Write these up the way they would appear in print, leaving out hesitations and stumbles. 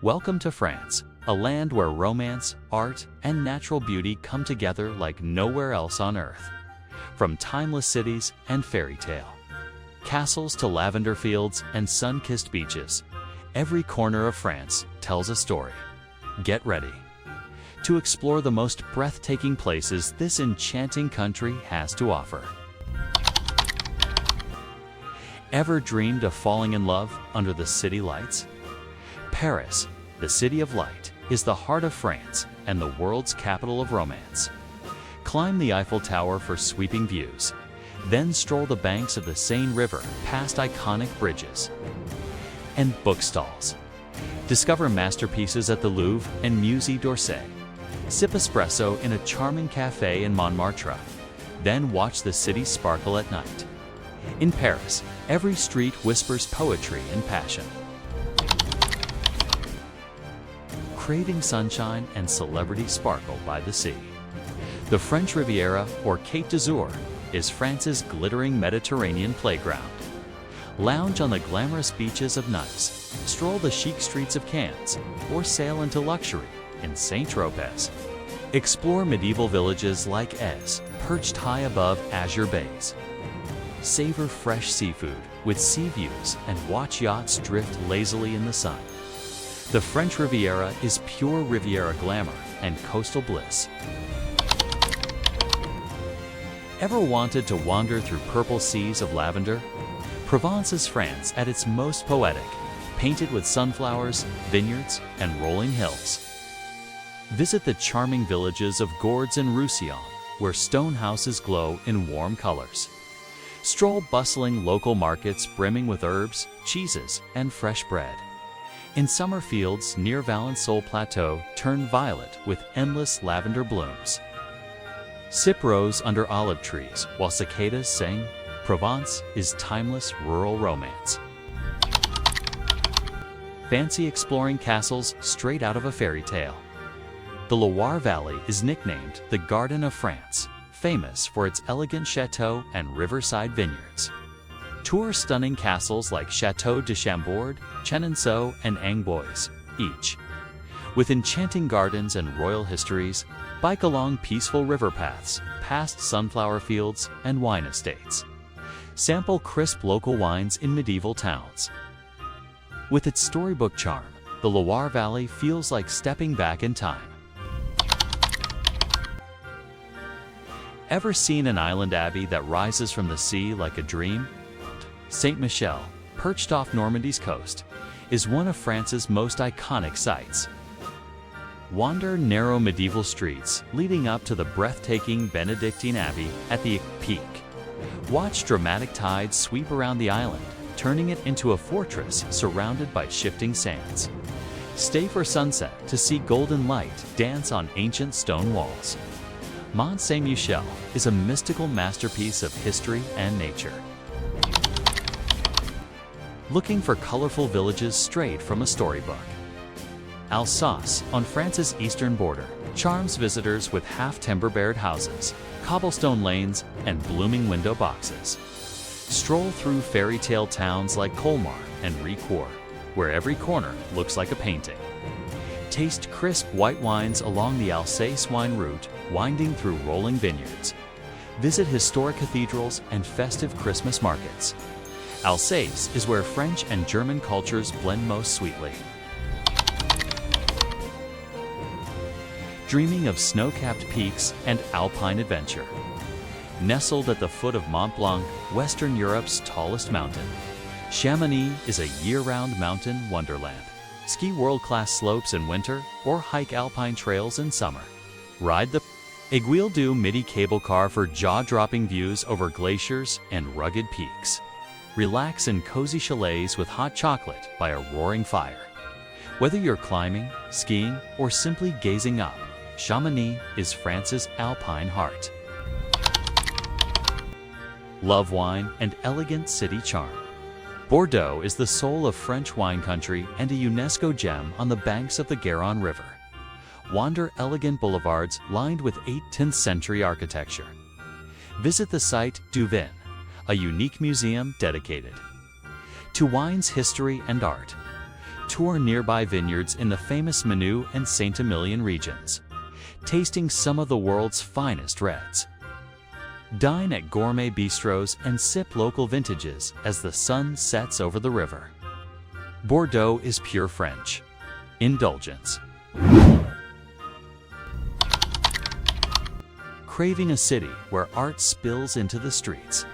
Welcome to France, a land where romance, art, and natural beauty come together like nowhere else on earth. From timeless cities and fairy tale castles to lavender fields and sun-kissed beaches, every corner of France tells a story. Get ready to explore the most breathtaking places this enchanting country has to offer. Ever dreamed of falling in love under the city lights? Paris, the city of light, is the heart of France and the world's capital of romance. Climb the Eiffel Tower for sweeping views, then stroll the banks of the Seine River past iconic bridges and bookstalls. Discover masterpieces at the Louvre and Musée d'Orsay. Sip espresso in a charming café in Montmartre, then watch the city sparkle at night. In Paris, every street whispers poetry and passion. Craving sunshine and celebrity sparkle by the sea. The French Riviera, or Côte d'Azur, is France's glittering Mediterranean playground. Lounge on the glamorous beaches of Nice, stroll the chic streets of Cannes, or sail into luxury in Saint-Tropez. Explore medieval villages like Ez, perched high above azure bays. Savor fresh seafood with sea views and watch yachts drift lazily in the sun. The French Riviera is pure Riviera glamour and coastal bliss. Ever wanted to wander through purple seas of lavender? Provence is France at its most poetic, painted with sunflowers, vineyards, and rolling hills. Visit the charming villages of Gourds and Roussillon, where stone houses glow in warm colors. Stroll bustling local markets brimming with herbs, cheeses, and fresh bread. In summer fields near Valençol Plateau turn violet with endless lavender blooms. Sip rose under olive trees while cicadas sing. Provence is timeless rural romance. Fancy exploring castles straight out of a fairy tale. The Loire Valley is nicknamed the Garden of France, famous for its elegant chateaux and riverside vineyards. Tour stunning castles like Château de Chambord, Chenonceau, and Amboise, each with enchanting gardens and royal histories. Bike along peaceful river paths, past sunflower fields and wine estates. Sample crisp local wines in medieval towns. With its storybook charm, the Loire Valley feels like stepping back in time. Ever seen an island abbey that rises from the sea like a dream? Saint Michel, perched off Normandy's coast, is one of France's most iconic sights. Wander narrow medieval streets leading up to the breathtaking Benedictine Abbey at the peak. Watch dramatic tides sweep around the island, turning it into a fortress surrounded by shifting sands. Stay for sunset to see golden light dance on ancient stone walls. Mont Saint-Michel is a mystical masterpiece of history and nature. Looking for colorful villages straight from a storybook. Alsace, on France's eastern border, charms visitors with half-timber-barred houses, cobblestone lanes, and blooming window boxes. Stroll through fairy tale towns like Colmar and Ricoeur, where every corner looks like a painting. Taste crisp white wines along the Alsace wine route, winding through rolling vineyards. Visit historic cathedrals and festive Christmas markets. Alsace is where French and German cultures blend most sweetly. Dreaming of snow-capped peaks and alpine adventure. Nestled at the foot of Mont Blanc, Western Europe's tallest mountain, Chamonix is a year-round mountain wonderland. Ski world-class slopes in winter or hike alpine trails in summer. Ride the Aiguille du Midi cable car for jaw-dropping views over glaciers and rugged peaks. Relax in cozy chalets with hot chocolate by a roaring fire. Whether you're climbing, skiing, or simply gazing up, Chamonix is France's alpine heart. Love wine and elegant city charm. Bordeaux is the soul of French wine country and a UNESCO gem on the banks of the Garonne River. Wander elegant boulevards lined with 18th century architecture. Visit the site du Vin, a unique museum dedicated to wine's history and art. tour nearby vineyards in the famous Menu and Saint-Emilion regions, tasting some of the world's finest reds. Dine at gourmet bistros and sip local vintages as the sun sets over the river. Bordeaux is pure French. Indulgence. Craving a city where art spills into the streets.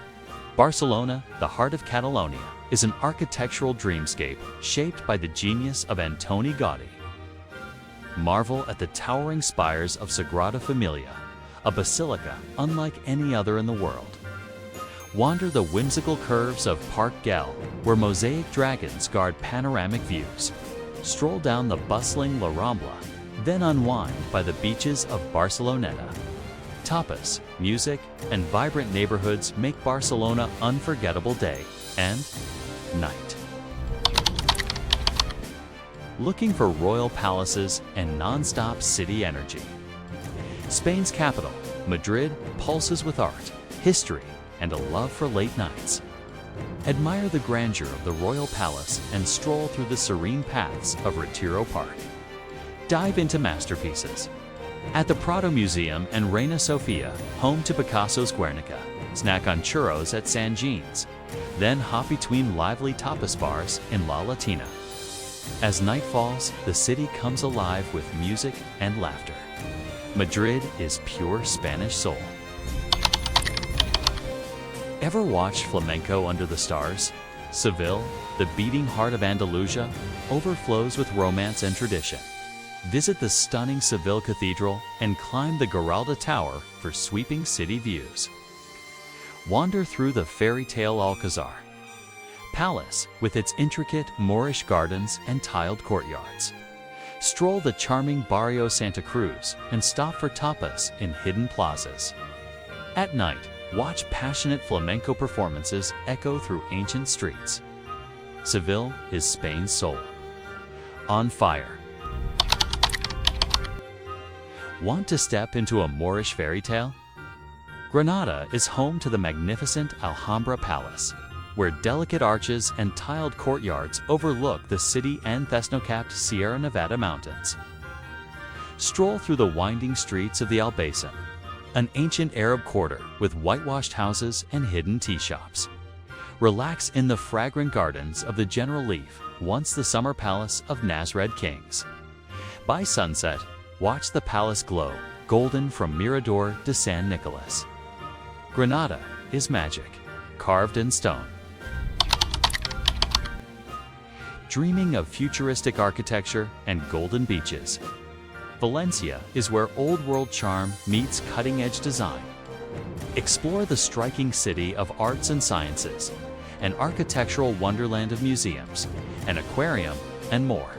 Barcelona, the heart of Catalonia, is an architectural dreamscape shaped by the genius of Antoni Gaudí. Marvel at the towering spires of Sagrada Familia, a basilica unlike any other in the world. Wander the whimsical curves of Parc Güell, where mosaic dragons guard panoramic views. Stroll down the bustling La Rambla, then unwind by the beaches of Barceloneta. Tapas, music, and vibrant neighborhoods make Barcelona unforgettable day and night. Looking for royal palaces and non-stop city energy. Spain's capital, Madrid, pulses with art, history, and a love for late nights. Admire the grandeur of the royal palace and stroll through the serene paths of Retiro Park. Dive into masterpieces. At the Prado Museum and Reina Sofia, home to Picasso's Guernica, snack on churros at San Jean's. Then hop between lively tapas bars in La Latina. As night falls, the city comes alive with music and laughter. Madrid is pure Spanish soul. Ever watched flamenco under the stars? Seville, the beating heart of Andalusia, overflows with romance and tradition. Visit the stunning Seville Cathedral and climb the Giralda Tower for sweeping city views. Wander through the fairytale Alcazar Palace with its intricate Moorish gardens and tiled courtyards. Stroll the charming Barrio Santa Cruz and stop for tapas in hidden plazas. At night, watch passionate flamenco performances echo through ancient streets. Seville is Spain's soul. On fire. Want to step into a Moorish fairy tale? Granada is home to the magnificent Alhambra Palace, where delicate arches and tiled courtyards overlook the city and snow-capped Sierra Nevada mountains. Stroll through the winding streets of the Albayzin, an ancient Arab quarter with whitewashed houses and hidden tea shops. Relax in the fragrant gardens of the General Leaf, once the summer palace of Nasrid kings. By sunset, watch the palace glow, golden from Mirador de San Nicolas. Granada is magic, carved in stone. Dreaming of futuristic architecture and golden beaches? Valencia is where old-world charm meets cutting-edge design. Explore the striking city of arts and sciences, an architectural wonderland of museums, an aquarium, and more.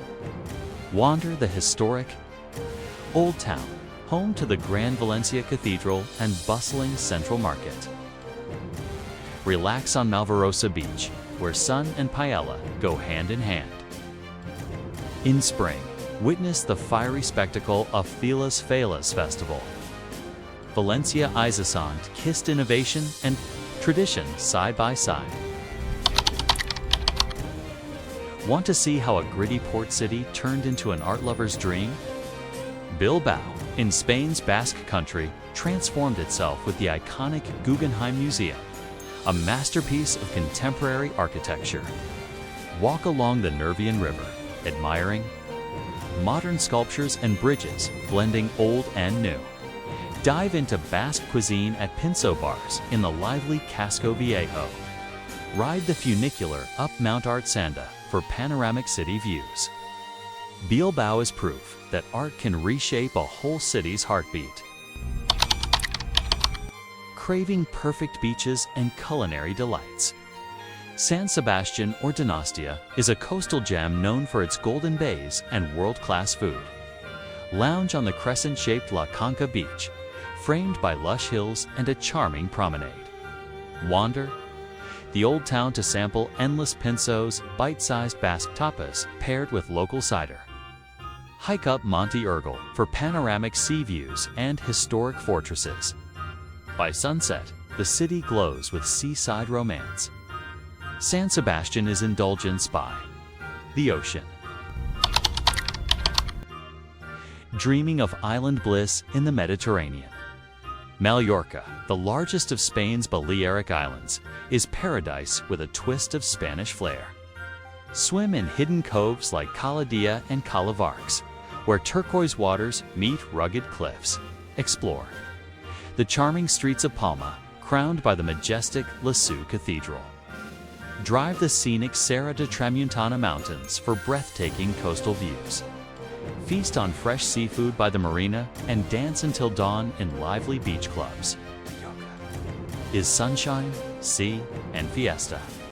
Wander the historic Old Town, home to the Grand Valencia Cathedral and bustling Central Market. Relax on Malvarosa Beach, where sun and paella go hand in hand. In spring, witness the fiery spectacle of Filas Felas Festival. Valencia Isasond kissed innovation and tradition side by side. Want to see how a gritty port city turned into an art lover's dream? Bilbao, in Spain's Basque Country, transformed itself with the iconic Guggenheim Museum, a masterpiece of contemporary architecture. Walk along the Nervion River, admiring modern sculptures and bridges blending old and new. Dive into Basque cuisine at Pinso bars in the lively Casco Viejo. Ride the funicular up Mount Artsanda for panoramic city views. Bilbao is proof that art can reshape a whole city's heartbeat. Craving perfect beaches and culinary delights? San Sebastian or Donostia is a coastal gem known for its golden bays and world-class food. Lounge on the crescent-shaped La Conca Beach, framed by lush hills and a charming promenade. Wander the old town to sample endless pinsos, bite-sized Basque tapas paired with local cider. Hike up Monte Urgel for panoramic sea views and historic fortresses. By sunset, the city glows with seaside romance. San Sebastian is indulgence by the ocean. dreaming of island bliss in the Mediterranean. Mallorca, the largest of Spain's Balearic Islands, is paradise with a twist of Spanish flair. Swim in hidden coves like Cala Dia and Calavarcs, where turquoise waters meet rugged cliffs. Explore the charming streets of Palma, crowned by the majestic Lascaux Cathedral. Drive the scenic Serra de Tramuntana Mountains for breathtaking coastal views. Feast on fresh seafood by the marina and dance until dawn in lively beach clubs. Is sunshine, sea, and fiesta.